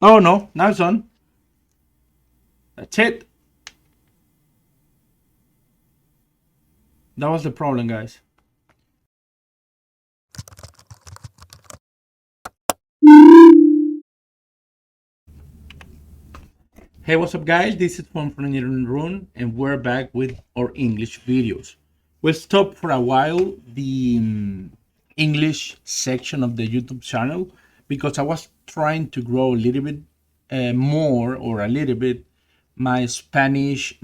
Oh no, now it's on. That's it. That was the problem, guys. Hey, what's up, guys? This is Juan from Engineering Room, and we're back with our English videos. We'll stop for a while the English section of the YouTube channel because I was trying to grow a little bit more or a little bit my Spanish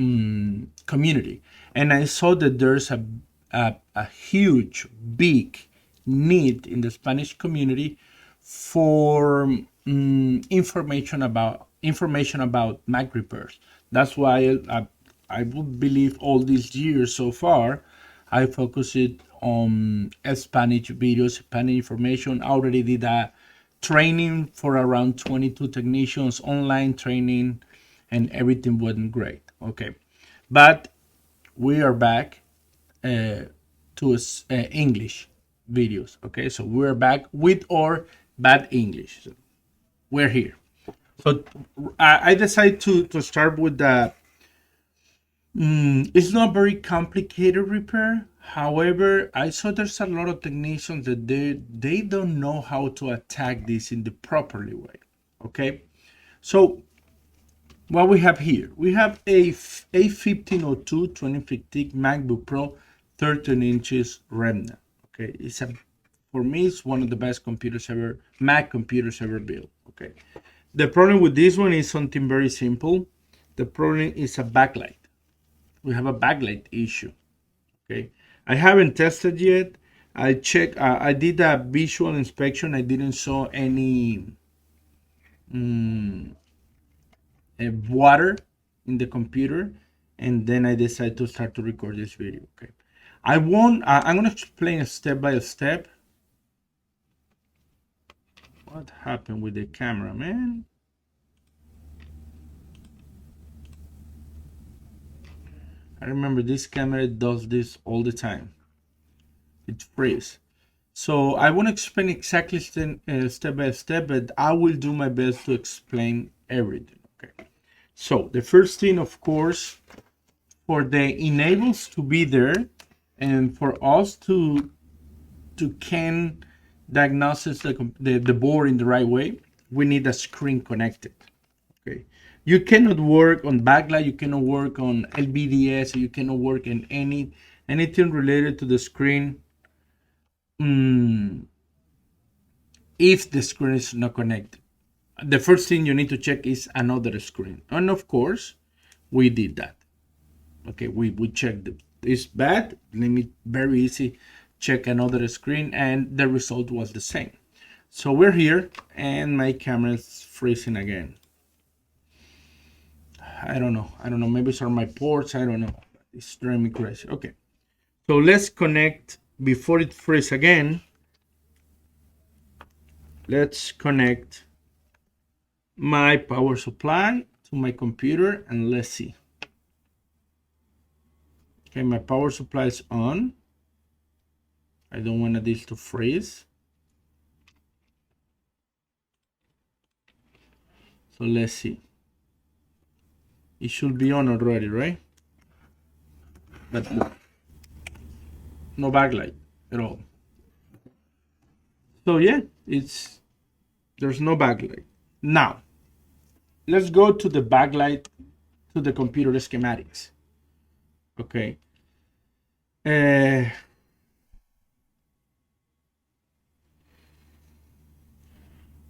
community, and I saw that there's a huge, big need in the Spanish community for information about Mac repairs. That's why I would believe all these years so far, I focused it on Spanish videos, Spanish information. I already did a training for around 22 technicians, online training, and everything went great. Okay, but we are back to English videos. Okay, so we're back with our bad English. So we're here. So I decided to start with the. It's not very complicated repair. However, I saw there's a lot of technicians that they don't know how to attack this in the properly way. Okay, so what we have here, we have a A1502 2015 MacBook Pro, 13 inches Retina. Okay, for me it's one of the best computers ever, Mac computers ever built. Okay, the problem with this one is something very simple. The problem is a backlight. We have a backlight issue. Okay, I haven't tested yet. I checked. I did a visual inspection. I didn't saw any water in the computer, and then I decided to start to record this video. Okay, I'm gonna explain step by step what happened with the camera, man. I remember this camera does this all the time. It freezes. So I won't explain exactly step by step, but I will do my best to explain everything. Okay. So the first thing, of course, for the enables to be there, and for us to can diagnose the board in the right way, we need a screen connected. Okay, you cannot work on backlight, you cannot work on LVDS, you cannot work in anything related to the screen if the screen is not connected. The first thing you need to check is another screen, and of course we did that. Okay, we checked it's bad. Let me very easy check another screen, and the result was the same. So we're here, and my camera is freezing again. I don't know. Maybe it's on my ports. I don't know. It's driving me crazy. Okay, so let's connect before it freezes again. Let's connect my power supply to my computer, and let's see. Okay, my power supply is on. I don't want this to freeze. So let's see. It should be on already, right? But no backlight at all. So yeah, there's no backlight. Now, let's go to the backlight, to the computer schematics. Okay.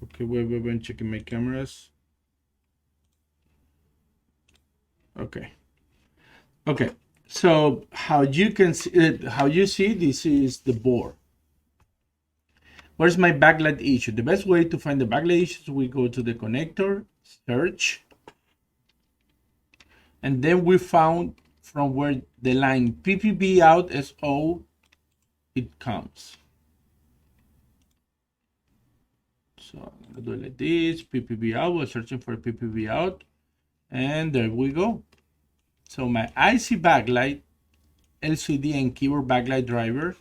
Okay, wait, checking my cameras. Okay. So how you can see how you see this is the board. Where's my backlight issue? The best way to find the backlight issues, we go to the connector, search, and then we found from where the line PPB out SO it comes. So I'm gonna do it like this, PPB out. We're searching for PPB out, and there we go. So my IC backlight, LCD and keyboard backlight driver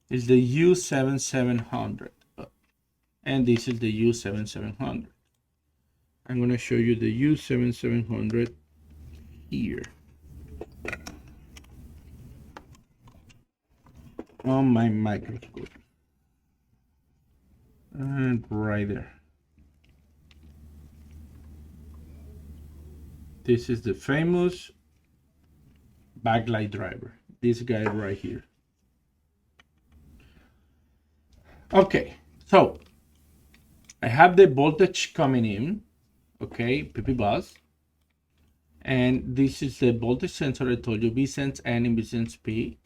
is the U7700, and this is the U7700. I'm going to show you the U7700 here on my microscope. And right there. This is the famous backlight driver. This guy right here. Okay, so I have the voltage coming in, okay, PP bus. And this is the voltage sensor I told you, Vsense N and Vsense P.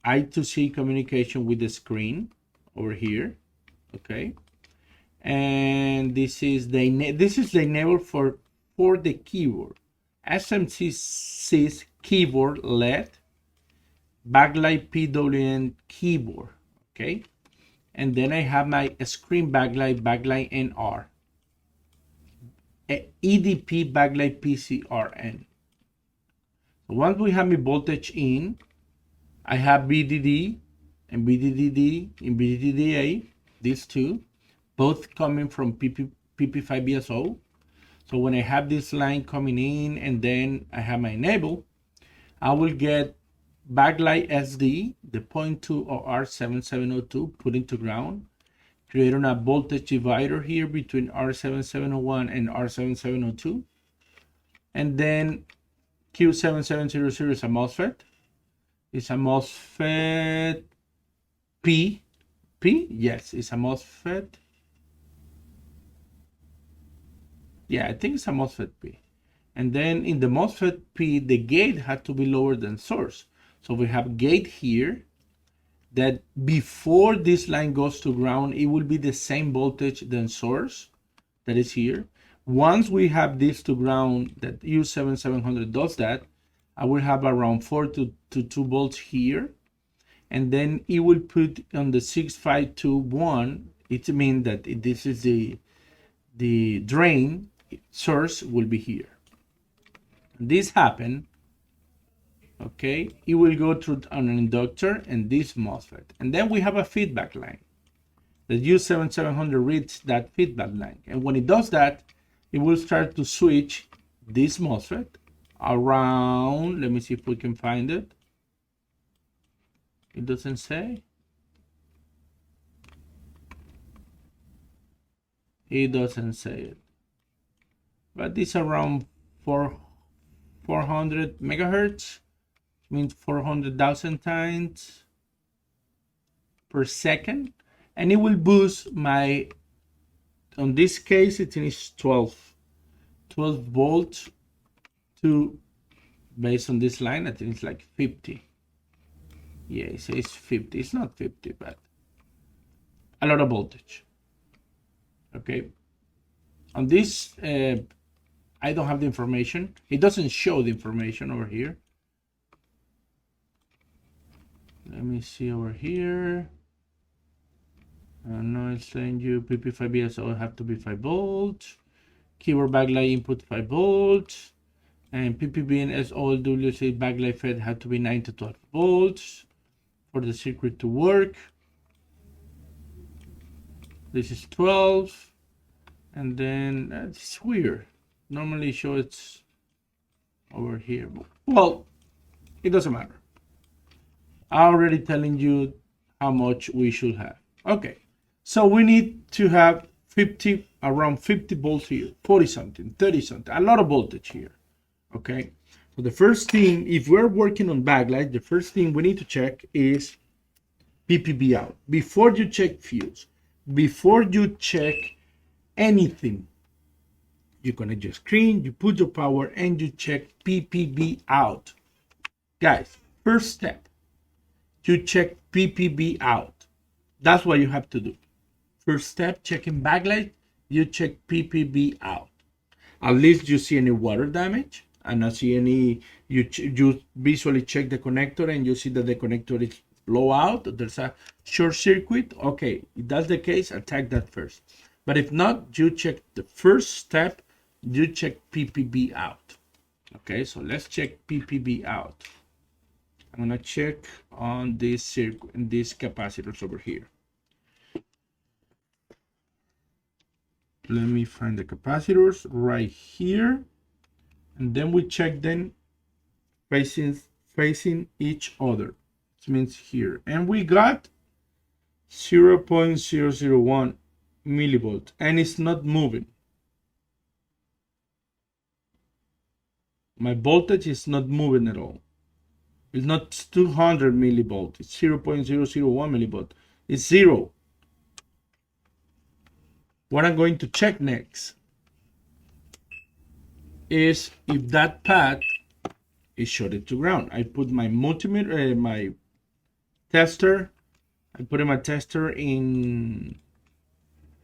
I2C communication with the screen over here, okay. And this is the enable for the keyboard. SMC's keyboard LED, backlight PWM keyboard, okay. And then I have my screen backlight NR, EDP backlight PCRN. So once we have my voltage in, I have VDD and VDDD and VDDA, these two, both coming from PP5BSO. So when I have this line coming in and then I have my enable, I will get backlight SD, the 0.2 or R7702 put into ground, creating a voltage divider here between R7701 and R7702. And then Q7700 is a MOSFET. It's a MOSFET P. Yes, it's a MOSFET. Yeah, I think it's a MOSFET P. And then in the MOSFET P, the gate had to be lower than source. So we have gate here that before this line goes to ground, it will be the same voltage than source that is here. Once we have this to ground, that U7700 does that, I will have around 4 to 2 volts here. And then it will put on the 6521, it means that this is the drain, source will be here. This happen, okay, it will go through an inductor and this MOSFET. And then we have a feedback line. The U7700 reads that feedback line. And when it does that, it will start to switch this MOSFET around, let me see if we can find it. It doesn't say. It doesn't say it. But it's around 400 megahertz, means 400,000 times per second. And it will boost my, on this case, it is 12 volts to, based on this line, I think it's like 50. Yeah, it says 50. It's not 50, but a lot of voltage. Okay. On this, I don't have the information. It doesn't show the information over here. Let me see over here. No, it's saying you PP5BSO have to be 5 volts. Keyboard backlight input 5 volts. And PPBNS WC backlight fed have to be 9 to 12 volts for the circuit to work. This is 12. And then it's weird. Normally show it's over here. Well, it doesn't matter. I'm already telling you how much we should have. Okay, so we need to have 50, around 50 volts here, 40 something, 30 something, a lot of voltage here. Okay, so the first thing, if we're working on backlight, the first thing we need to check is PPB out. Before you check fuse, before you check anything, you connect your screen, you put your power, and you check PPB out. Guys, first step, you check PPB out. That's what you have to do. First step, checking backlight, you check PPB out. At least you see any water damage and not see any, you visually check the connector and you see that the connector is blow out, there's a short circuit. Okay, if that's the case, attack that first. But if not, you check the first step, you check PPB out. Okay, so let's check PPB out. I'm gonna check on this circuit and these capacitors over here. Let me find the capacitors right here, and then we check them facing each other. This means here, and we got 0.001 millivolt, and it's not moving. My voltage is not moving at all. It's not 200 millivolt. It's 0.001 millivolt. It's zero. What I'm going to check next is if that pad is shorted to ground. I put my multimeter, my tester. I put my tester in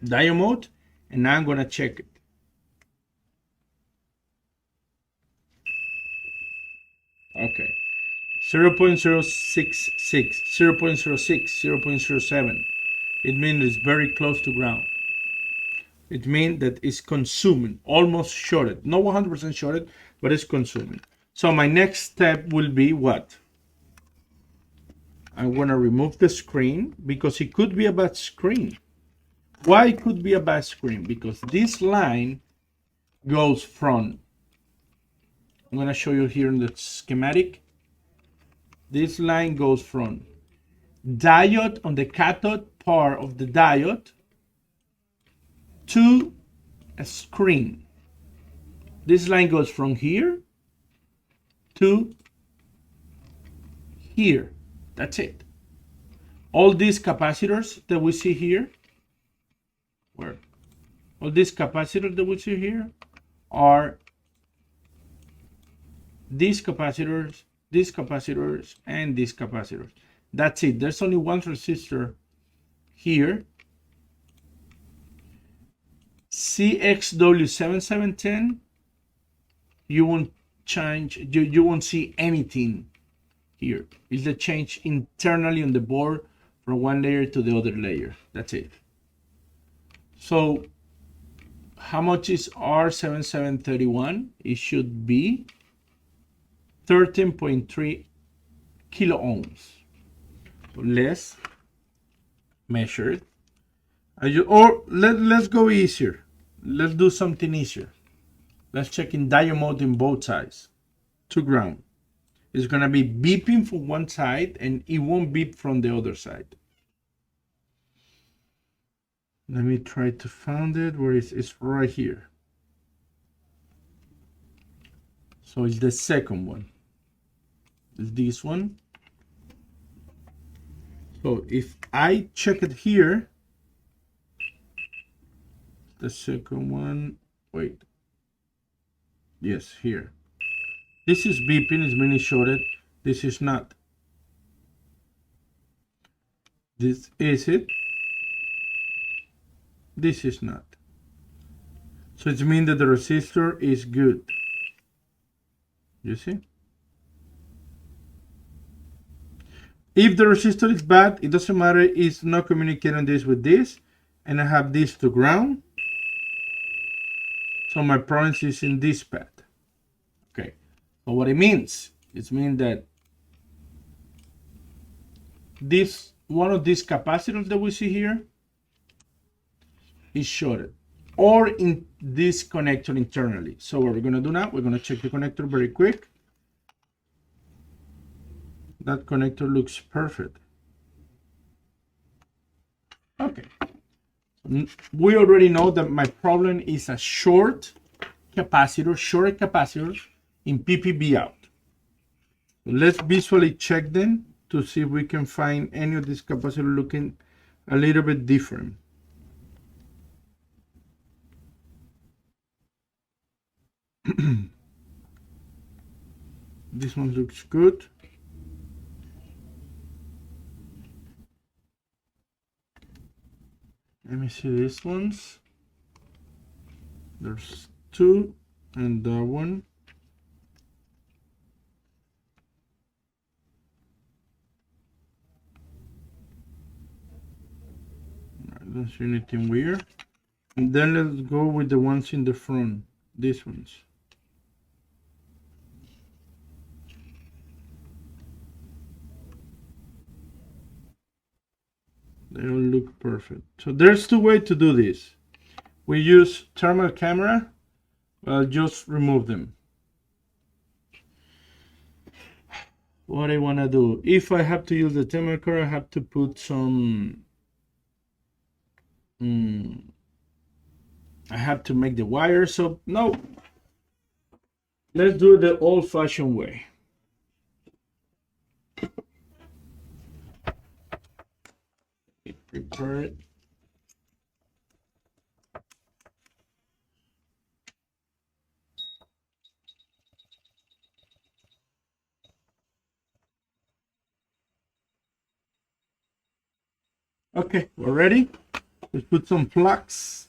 diode mode, and now I'm gonna check it. Okay. 0.066, 0.06, 0.07. It means it's very close to ground. It means that it's consuming, almost shorted. Not 100% shorted, but it's consuming. So my next step will be what? I'm going to remove the screen because it could be a bad screen. Why it could be a bad screen? Because this line goes from, I'm going to show you here in the schematic. This line goes from diode on the cathode part of the diode to a screen. This line goes from here to here. That's it. All these capacitors that we see here, all these capacitors that we see here are these capacitors, and these capacitors. That's it. There's only one resistor here. CXW7710, you won't change, you won't see anything here. It's the change internally on the board from one layer to the other layer. That's it. So how much is R7731? It should be 13.3 kilo ohms. So let's measure it. Or let's go easier. Let's do something easier. Let's check in diode mode in both sides to ground. It's going to be beeping from one side and it won't beep from the other side. Let me try to find it where it's right here. So it's the second one. It's this one. So if I check it here, the second one, wait. Yes, here. This is beeping, it's mini shorted. This is not. This is it. This is not. So it means that the resistor is good. You see? If the resistor is bad, it doesn't matter. It's not communicating this with this. And I have this to ground. So my problem is in this pad. Okay. So what it means, it means that this one of these capacitors that we see here is shorted, or in this connector internally. So what we're going to do now, we're going to check the connector very quick. That connector looks perfect. Okay. We already know that my problem is a shorted capacitor in PPB out. So let's visually check them to see if we can find any of these capacitors looking a little bit different. This one looks good. Let me see these ones. There's two and that one. I don't see anything weird. And then let's go with the ones in the front. These ones. They all look perfect. So there's two ways to do this. we use thermal camera, I'll just remove them. What I want to do, if I have to use the thermal camera, I have to put some, I have to make the wire, so no, let's do it the old-fashioned way. Prepare it. Okay, we're ready. Let's put some flux.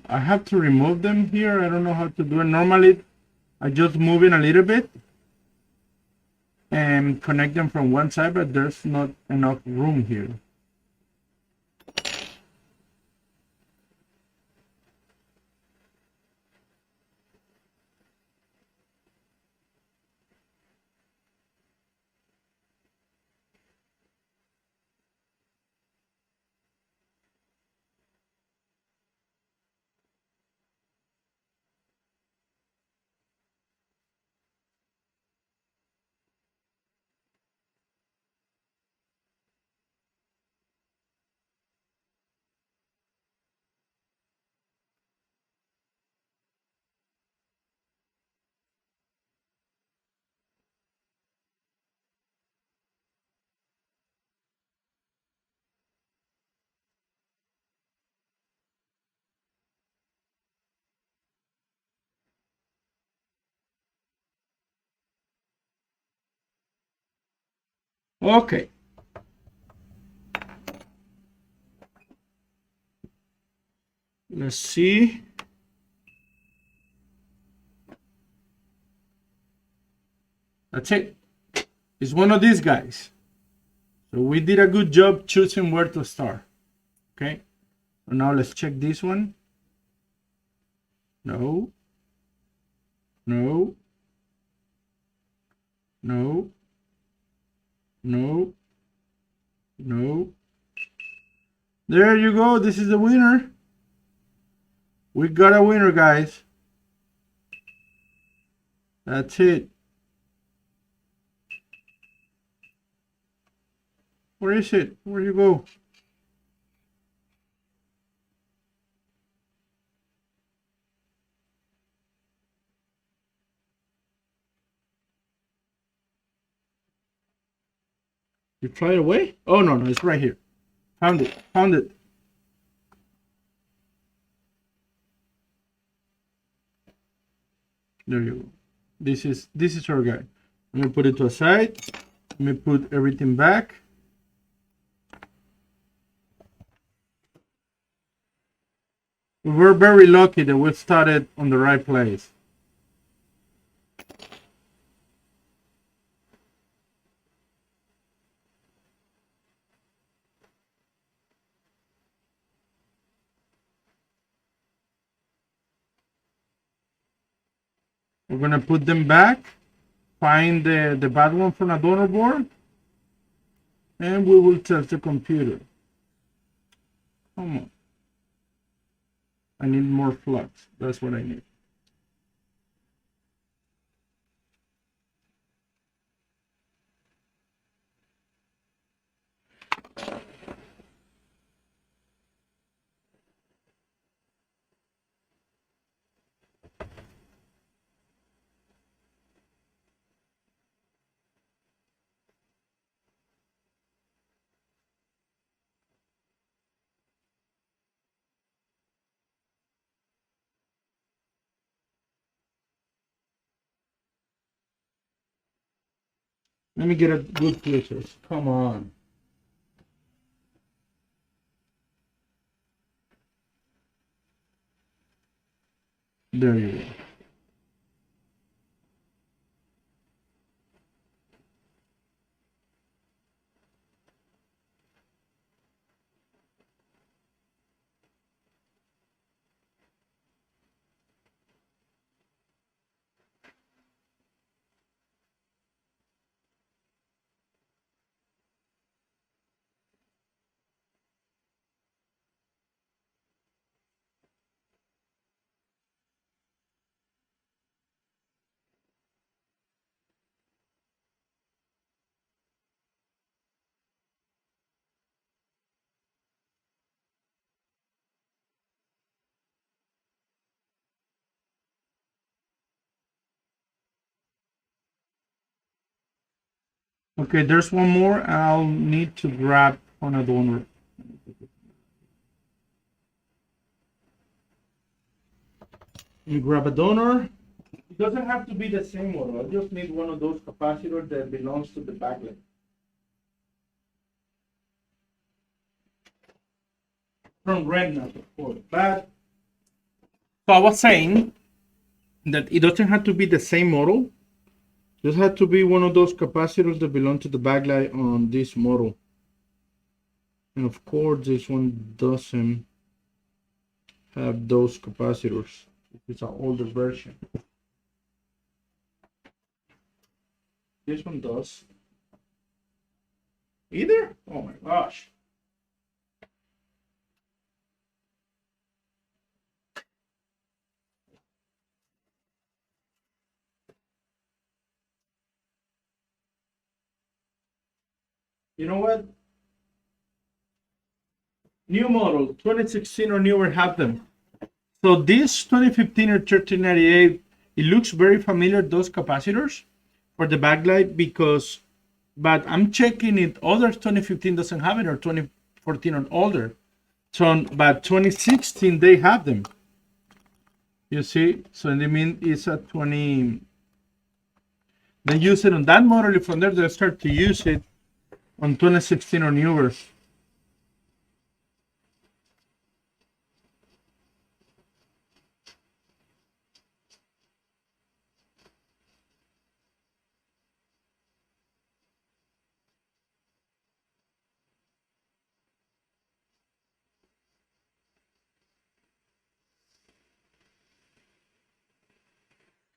I have to remove them here. I don't know how to do it. Normally, I just move it a little bit and connect them from one side, but there's not enough room here. Okay. Let's see. That's it. It's one of these guys. So we did a good job choosing where to start. Okay. So now let's check this one. No. No. No. No. No. There you go. This is the winner. We got a winner, guys. That's it. Where is it? Where you go? You fly away? Oh, no, it's right here. Found it. Found it. There you go. This is our guy. Let me put it to a side. Let me put everything back. We're very lucky that we started on the right place. We're gonna put them back, find the bad one from a donor board, and we will test the computer. Come on. I need more flux. That's what I need. Let me get a good picture. Come on. There you go. Okay, there's one more. I'll need to grab on a donor. You grab a donor. It doesn't have to be the same model. I just need one of those capacitors that belongs to the backlight. From Redknapp, of course. But so I was saying that it doesn't have to be the same model. Just had to be one of those capacitors that belong to the backlight on this model. And of course, this one doesn't have those capacitors. It's an older version. This one does. Either? Oh my gosh. You know what? New model, 2016 or newer have them. So this 2015 or 1398, it looks very familiar, those capacitors for the backlight, because, but I'm checking it, other 2015 doesn't have it, or 2014 or older. So, but 2016, they have them. You see? So they mean it's a 20, they use it on that model. From there, they start to use it on 2016 or newer.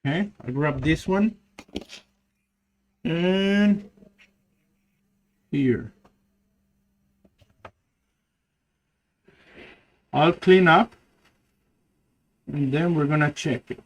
Okay, I grab this one. And here. I'll clean up. And then we're gonna check it.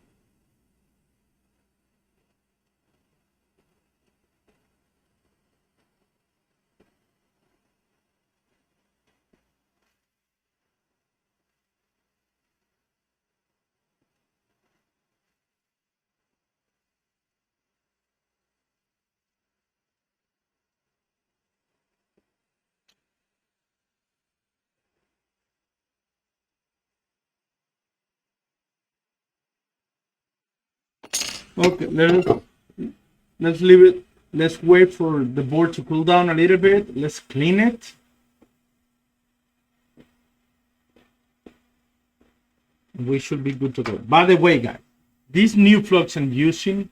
Okay, let's leave it. Let's wait for the board to cool down a little bit. Let's clean it. We should be good to go. By the way, guys, these new plugs I'm using,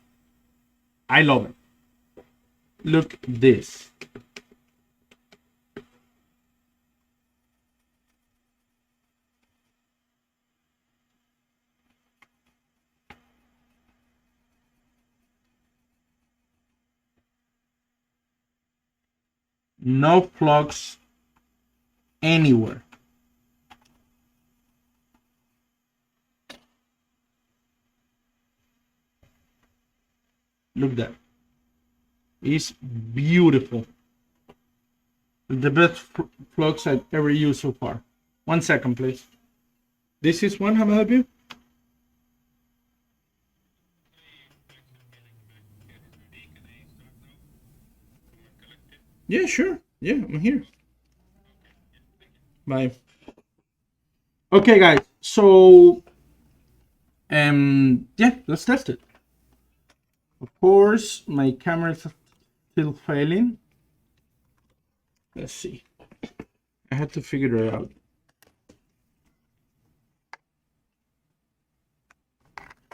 I love it. Look at this. No plugs anywhere. Look at that. It's beautiful. The best plugs I've ever used so far. 1 second, please. This is one. How may I help you? Yeah, sure. Yeah, I'm here. Bye. Okay, guys. So, yeah, let's test it. Of course, my camera is Still failing. Let's see. I had to figure it out.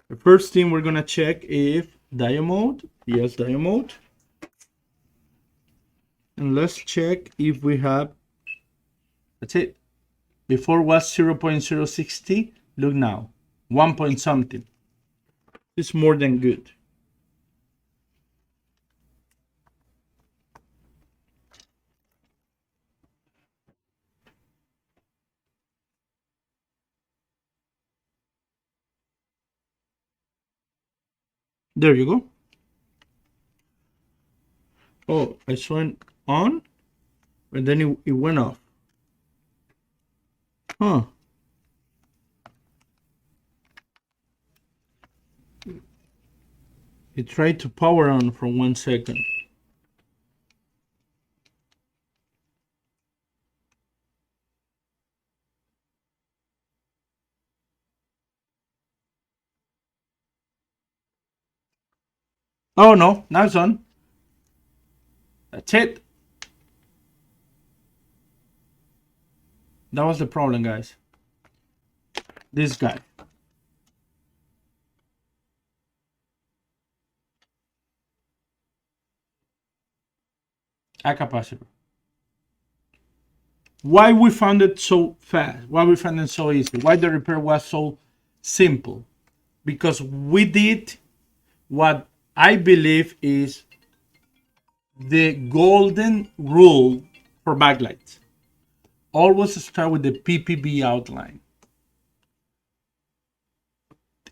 The first thing we're gonna check if diode mode. Yes, diode mode. And let's check if we have, that's it. Before was 0.060, look now, 1 point something. It's more than good. There you go. Oh, I saw it on, and then it went off. Huh. It tried to power on for 1 second. Oh no, now it's on. That's it. That was the problem, guys. This guy. A capacitor. Why we found it so fast? Why we found it so easy? Why the repair was so simple? Because we did what I believe is the golden rule for backlights. Always start with the PPB outline.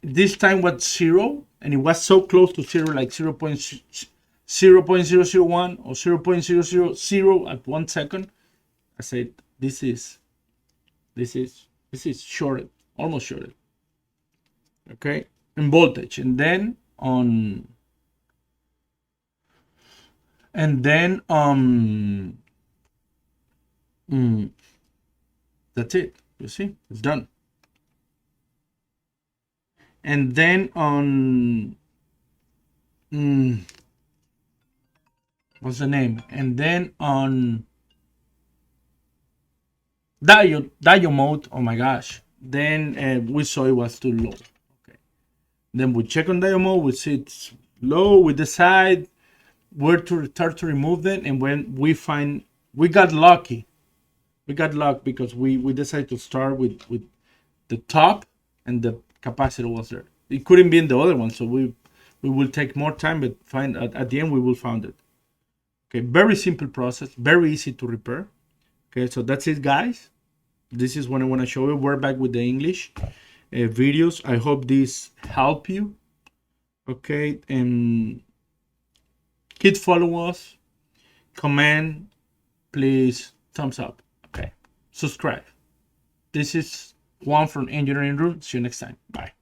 This time was 0, and it was so close to 0, like 0.001 or 0.000 at 1 second. I said, this is shorted, almost shorted. Okay, in voltage, and then that's it. You see, it's done. And then on what's the name? And then on diode mode. Oh my gosh! Then we saw it was too low. Okay. Then we check on diode mode. We see it's low. We decide where to start to remove them, and when we find, we got lucky. We got luck because we decided to start with the top, and the capacitor was there. It couldn't be in the other one, so we will take more time, but find at the end we will find it. Okay, very simple process, very easy to repair. Okay, so that's it, guys. This is what I want to show you. We're back with the English videos. I hope this help you. Okay, and keep follow us, comment, please, thumbs up. Okay, subscribe. This is Juan from Engineering Room. See you next time. Bye.